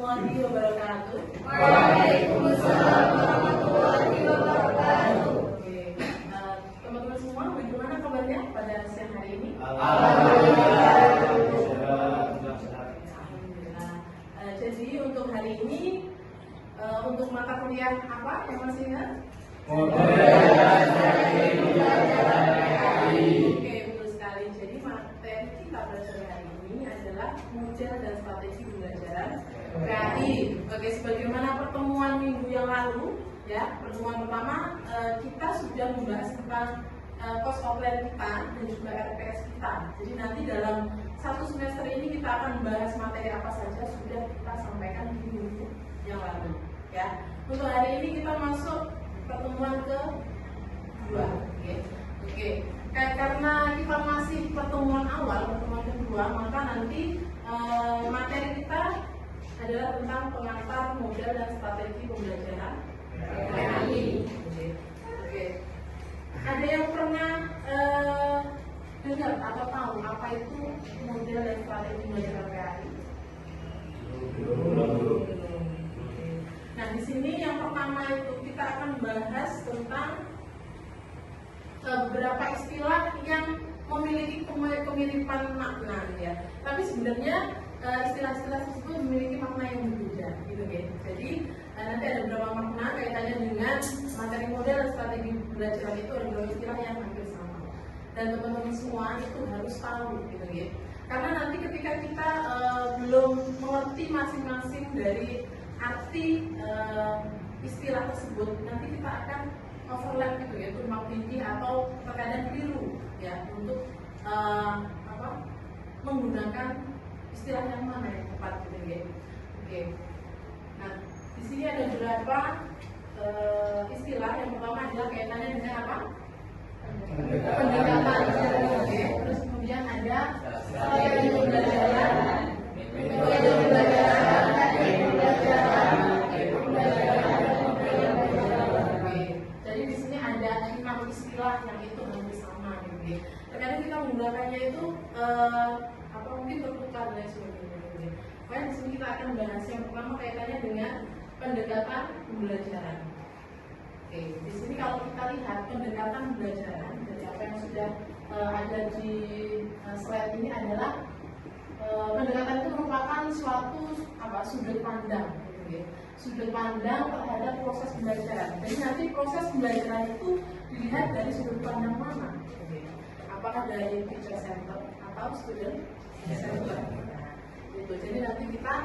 warahmatullahi wabarakatuh. Waalaikumsalam warahmatullahi wabarakatuh. Oke, teman-teman semua, bagaimana kabarnya pada siang hari ini? Alhamdulillah. Alhamdulillah. Jadi untuk hari ini, untuk mata kuliah apa yang masih ingat? Oke, betul sekali. Jadi materi kita belajar hari ini adalah model dan strategi pembelajaran PAI. Oke, sebagaimana pertemuan minggu yang lalu, ya, pertemuan pertama kita sudah membahas tentang course offline kita dan juga RPS kita. Jadi nanti dalam satu semester ini kita akan membahas materi apa saja sudah kita sampaikan di minggu yang lalu, ya. Untuk hari ini kita masuk pertemuan kedua. Oke. Karena kita masih pertemuan awal, pertemuan kedua, maka nanti materi kita adalah tentang pengantar model dan strategi pembelajaran PAI. Oke. Ada yang pernah dengar atau tahu apa itu model dan strategi pembelajaran PAI? Nah, di sini yang pertama itu kita akan bahas tentang beberapa istilah yang memiliki kemiripan makna, ya. Tapi sebenarnya istilah-istilah tersebut memiliki makna yang berbeda, gitu, ya. Jadi nanti ada beberapa makna kaitannya dengan materi model dan strategi pembelajaran itu ada beberapa istilah yang hampir sama. Dan teman-teman semua itu harus tahu, gitu, ya. Karena nanti ketika kita belum mengerti masing-masing dari arti istilah tersebut, nanti kita akan overlap, gitu ya, tumpang tindih atau terkadang keliru, ya, untuk menggunakan istilah yang mana yang tepat, gitu ya. Oke. Nah, di sini ada beberapa istilah. Yang pertama adalah kaitannya dengan apa? Pendekatan. Oke. Terus kemudian ada strategi pembelajaran, metode pembelajaran, teknik pembelajaran. Jadi di sini ada 5 istilah yang itu hampir sama, gitu ya. Terkadang kita menggunakannya itu mungkin bertukar dan sebagainya, gitu ya. Makanya di sini kita akan bahas yang pertama kaitannya dengan pendekatan pembelajaran. Oke, di sini kalau kita lihat pendekatan pembelajaran dari apa yang sudah ada di slide ini adalah pendekatan itu merupakan suatu sudut pandang, gitu ya. Sudut pandang terhadap proses pembelajaran. Jadi nanti proses pembelajaran itu dilihat dari sudut pandang mana, gitu ya. Apakah dari teacher center atau student center. Gitu. Jadi nanti kita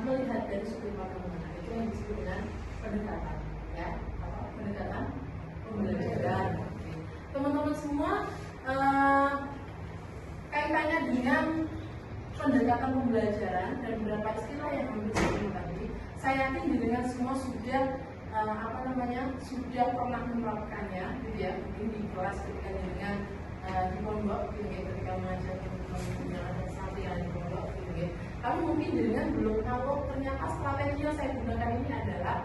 melihat dari sudut pandang mana. Itu yang disebut dengan pendekatan, ya, pendekatan pembelajaran. Teman-teman semua, kaitannya dengan pendekatan pembelajaran dan beberapa istilah yang hampir sama tadi, saya yakin dengan semua sudah sudah pernah menerapkannya, gitu ya, mungkin di kelas ketika dengan di pondok, gitu ya, ketika mengajar teman-teman yang ada santri di pondok, gitu ya. Tapi mungkin dengan belum tahu ternyata strategi yang saya gunakan ini adalah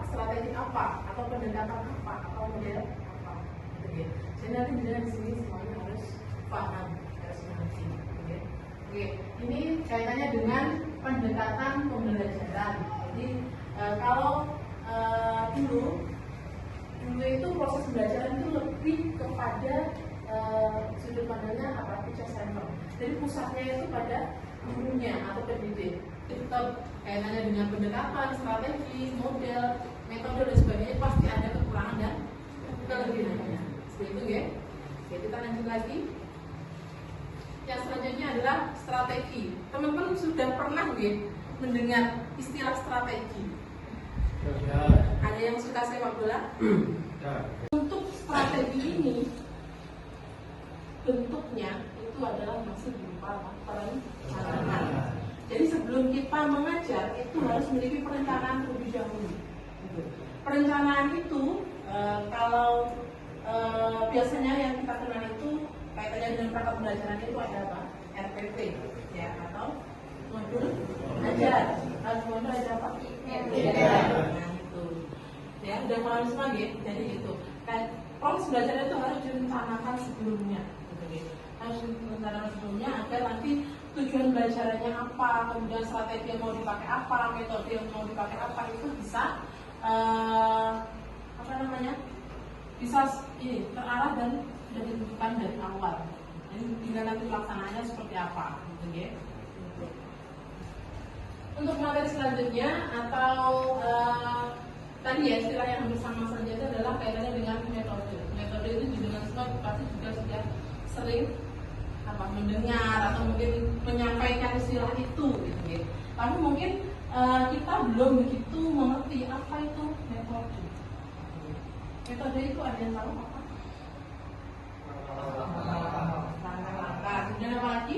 strategi apa atau pendekatan apa atau model apa, gitu ya. Jadi nanti di sini semuanya harus paham, harus mengerti, gitu ya. Oke, ini kaitannya dengan pendekatan pembelajaran. Jadi kalau dulu itu proses pembelajaran itu lebih kepada sudut pandangnya teacher center. Jadi pusatnya itu pada gurunya atau pendidik. Tetap kaitannya dengan pendekatan, strategi, model, metode dan sebagainya pasti ada kekurangan dan kelebihannya. Seperti itu, ya. Oke, kita lanjut lagi. Yang selanjutnya adalah strategi. Teman-teman sudah pernah mendengar istilah strategi? Ada yang suka sepak bola? Untuk strategi ini bentuknya itu adalah masih berupa perencanaan. Jadi sebelum kita mengajar itu harus memiliki perencanaan terlebih dahulu. Perencanaan itu kalau biasanya yang kita kenal itu kaitannya dengan perangkat pembelajaran itu ada apa? RPP, ya, atau modul ajar. Modul ajar apa? Nah, itu. Ya, udah paham semua, ya. Jadi itu. Proses belajar itu harus direncanakan sebelumnya, gitu, ya. Harus direncanakan sebelumnya agar nanti tujuan belajarannya apa, kemudian strategi yang mau dipakai apa, metode yang mau dipakai apa, itu bisa bisa ini terarah dan sudah ditentukan dari awal. Jadi tinggal nanti pelaksanaannya seperti apa, gitu ya. Untuk materi selanjutnya atau tadi ya istilah yang hampir sama saja itu adalah kaitannya dengan metode. Metode itu dengan semua pasti juga sudah sering mendengar atau mungkin menyampaikan istilah itu, gitu ya. Tapi mungkin kita belum begitu mengerti apa itu metode. Metode itu ada yang tahu apa? Langkah-langkah. Kemudian apa lagi?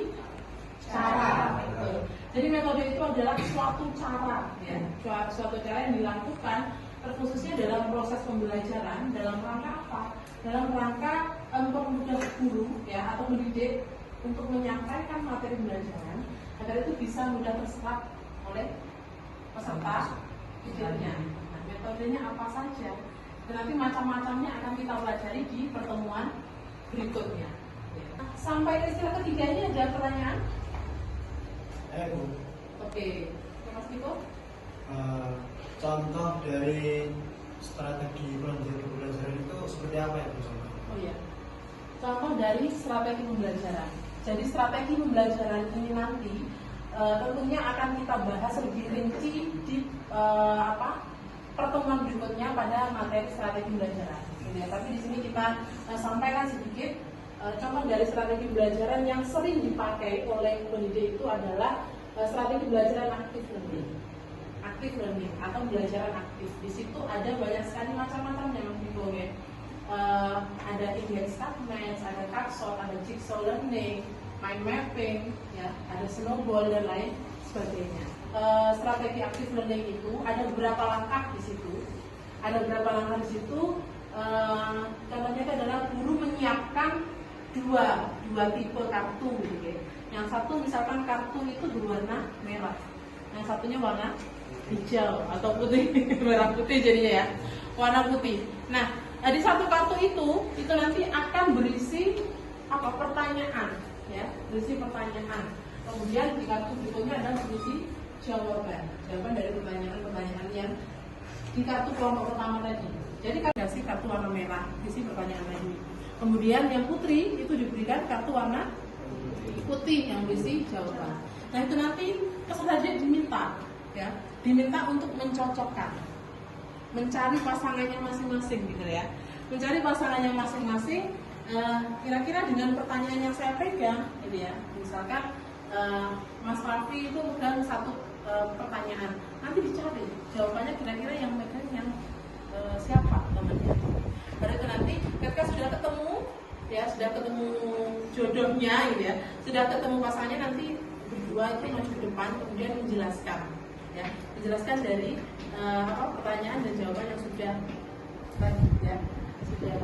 Cara. Betul. Jadi metode itu adalah suatu cara, ya, suatu cara yang dilakukan terkhususnya dalam proses pembelajaran dalam rangka apa? Dalam rangka mempermudah guru, ya, atau pendidik untuk menyampaikan materi pembelajaran agar itu bisa mudah terserap oleh peserta didiknya. Nah, metodenya apa saja? Dan nanti macam-macamnya akan kita pelajari di pertemuan berikutnya. Sampai ke istilah ketiga ini ada pertanyaan? Oke, Mas Niko? Contoh dari strategi pembelajaran itu seperti apa ya Bu? Oh iya, contoh dari strategi pembelajaran. Jadi strategi pembelajaran ini nanti tentunya akan kita bahas lebih rinci di pertemuan berikutnya pada materi strategi pembelajaran. Ya, tapi di sini kita sampaikan sedikit contoh dari strategi pembelajaran yang sering dipakai oleh pendidik itu adalah strategi pembelajaran aktif learning. Aktif learning atau pembelajaran aktif. Di situ ada banyak sekali macam-macamnya ya. Ada index statement, ada capsule, ada jigsaw learning, mind mapping, ya, ada snowball dan lain sebagainya. Strategi aktif learning itu ada beberapa langkah di situ. Ada beberapa langkah di situ. Contohnya adalah guru menyiapkan dua tipe kartu, gitu ya. Yang satu misalkan kartu itu berwarna merah, yang satunya warna hijau atau putih, merah putih jadinya ya, warna putih. Nah, di satu kartu itu nanti akan berisi pertanyaan, ya, berisi pertanyaan. Kemudian di kartu berikutnya ada berisi jawaban dari pertanyaan-pertanyaan yang di kartu kelompok pertama tadi. Jadi kasih kartu warna merah, isi pertanyaan tadi. Kemudian yang putri itu diberikan kartu warna putih yang berisi jawaban. Nah itu nanti peserta didik diminta untuk mencocokkan, mencari pasangannya masing-masing, gitu ya. Mencari pasangannya masing-masing. Kira-kira dengan pertanyaan yang saya pegang, gitu ya. Misalkan Mas Raffi itu megang satu pertanyaan, nanti dicari jawabannya kira-kira yang megang yang siapa temannya. Baru itu nanti ketika sudah ketemu, ya, sudah ketemu jodohnya, gitu ya, sudah ketemu pasangannya, nanti berdua itu maju ke depan kemudian menjelaskan, ya, menjelaskan dari pertanyaan dan jawaban yang sudah tadi, ya, sudah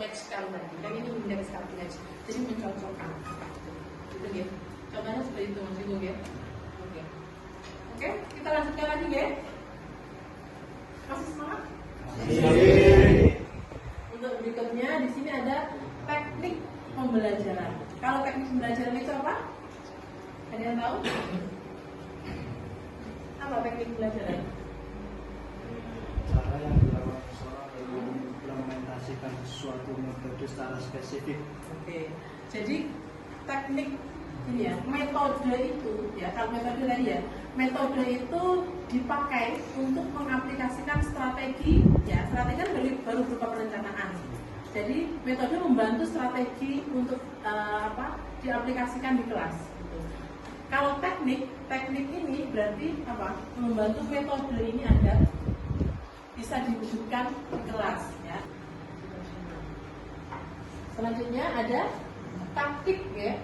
match-kan tadi. Kan ini match-kan, jadi mencocokkan. Gitu ya. Contohnya seperti itu Mas Ibu ya. Oke, kita lanjutkan lagi ya. Masih semangat? Untuk berikutnya di sini ada teknik pembelajaran. Kalau teknik pembelajaran itu apa? Ada yang tahu? Apa teknik pembelajaran? Cara yang dilakukan seseorang dalam mengimplementasikan suatu metode secara spesifik. Oke, jadi teknik ini ya, metode itu ya, kalau metode tadi ya, metode itu dipakai untuk mengaplikasikan strategi, ya, strategi kan baru berupa perencanaan. Jadi metode membantu strategi untuk diaplikasikan di kelas. Gitu. Kalau teknik ini berarti membantu metode ini agar bisa diwujudkan di kelas, ya. Selanjutnya ada taktik, ya,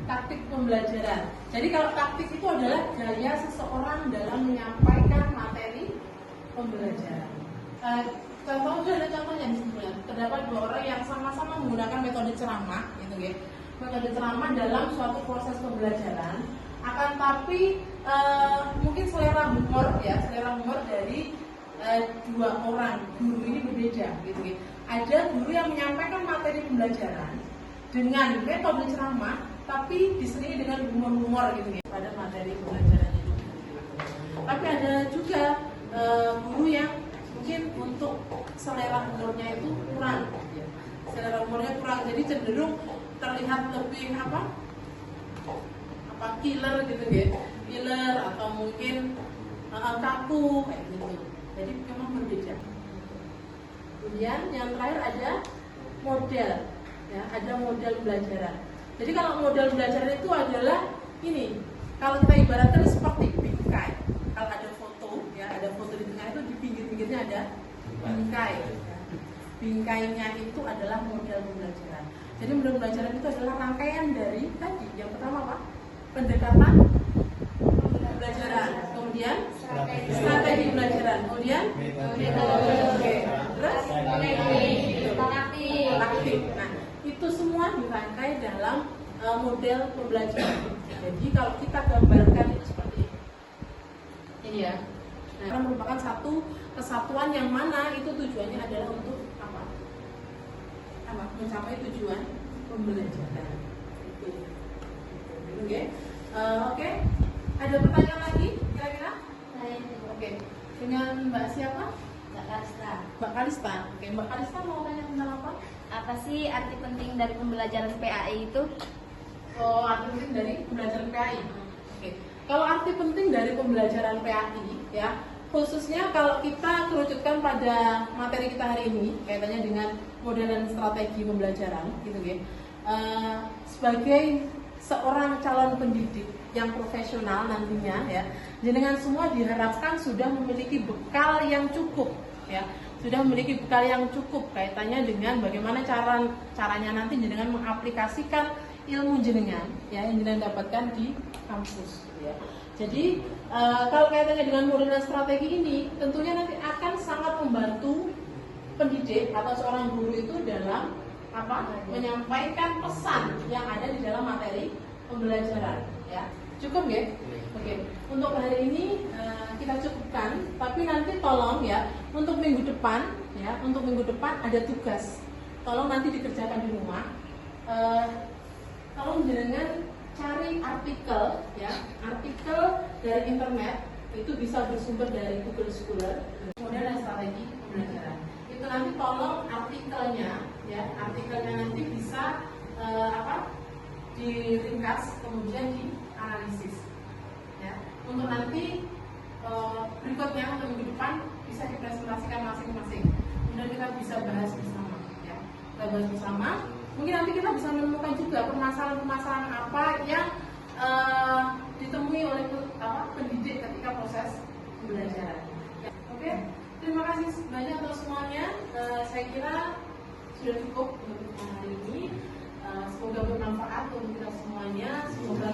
taktik pembelajaran. Jadi kalau taktik itu adalah gaya seseorang dalam menyampaikan materi pembelajaran. Contohnya di sini terdapat dua orang yang sama-sama menggunakan metode ceramah, gitu ya. Metode ceramah dalam suatu proses pembelajaran, akan tapi mungkin selera humor dari dua orang guru ini berbeda, gitu ya. Ada guru yang menyampaikan materi pembelajaran dengan metode ceramah tapi diselingi dengan humor-humor gitu ya pada materi pembelajarannya itu. Tapi ada juga guru yang mungkin untuk selera humornya itu kurang, selera humornya kurang, jadi cenderung terlihat lebih apa killer gitu ya, killer atau mungkin kaku kayak gitu. Jadi memang berbeda. Kemudian yang terakhir ada model, ya, ada model pembelajaran. Jadi kalau model pembelajaran itu adalah ini, kalau kita ibaratkan seperti bingkai. Kalau ada foto, ya ada foto di tengah itu, di pinggir-pinggirnya ada bingkai. Ya. Bingkainya itu adalah model pembelajaran. Jadi model pembelajaran itu adalah rangkaian dari tadi. Yang pertama apa? Pendekatan pembelajaran, kemudian strategi pembelajaran, kemudian metode, terus praktik. Nah, itu semua dirangkai dalam model pembelajaran. Jadi kalau kita gambarkan itu seperti ini ya. Nah, merupakan satu kesatuan yang mana itu tujuannya adalah untuk apa? Mencapai tujuan pembelajaran. Oke. Ada pertanyaan lagi kira-kira? Oke. Dengan Mbak siapa? Mbak Kalista. Mbak Kalista. Oke, Mbak Kalista mau tanya tentang apa? Apa sih arti penting dari pembelajaran PAI itu? Oh, arti penting dari pembelajaran PAI. Oke. Kalau arti penting dari pembelajaran PAI, ya, khususnya kalau kita kerucutkan pada materi kita hari ini, kaitannya dengan model dan strategi pembelajaran, gitu ya. Sebagai seorang calon pendidik yang profesional nantinya, ya, jenengan semua diharapkan sudah memiliki bekal yang cukup, ya, sudah memiliki bekal yang cukup kaitannya dengan bagaimana caranya nanti jenengan mengaplikasikan ilmu jenengan, ya, yang jenengan dapatkan di kampus, ya. Jadi kalau kaitannya dengan model dan strategi ini, tentunya nanti akan sangat membantu pendidik atau seorang guru itu dalam menyampaikan pesan yang ada di dalam materi pembelajaran, ya. Cukup ya? Oke. Untuk hari ini kita cukupkan, tapi nanti tolong ya untuk minggu depan, ya, untuk minggu depan ada tugas. Tolong nanti dikerjakan di rumah. Tolong jenengan cari artikel, ya, artikel dari internet, itu bisa bersumber dari Google Scholar, kemudian ada strategi pembelajaran. Itu nanti tolong artikelnya, ya, artikelnya nanti bisa diringkas kemudian dianalisis, ya. Untuk nanti berikutnya untuk minggu depan bisa dipresentasikan masing-masing, kemudian kita bisa bahas bersama, ya. Kita bahas bersama. Mungkin nanti kita bisa menemukan juga permasalahan-permasalahan apa yang ditemui oleh pendidik ketika proses pembelajaran. Ya. Oke. Terima kasih banyak untuk semuanya. Saya kira sudah cukup untuk hari ini. Semoga bermanfaat untuk kita semuanya. Semoga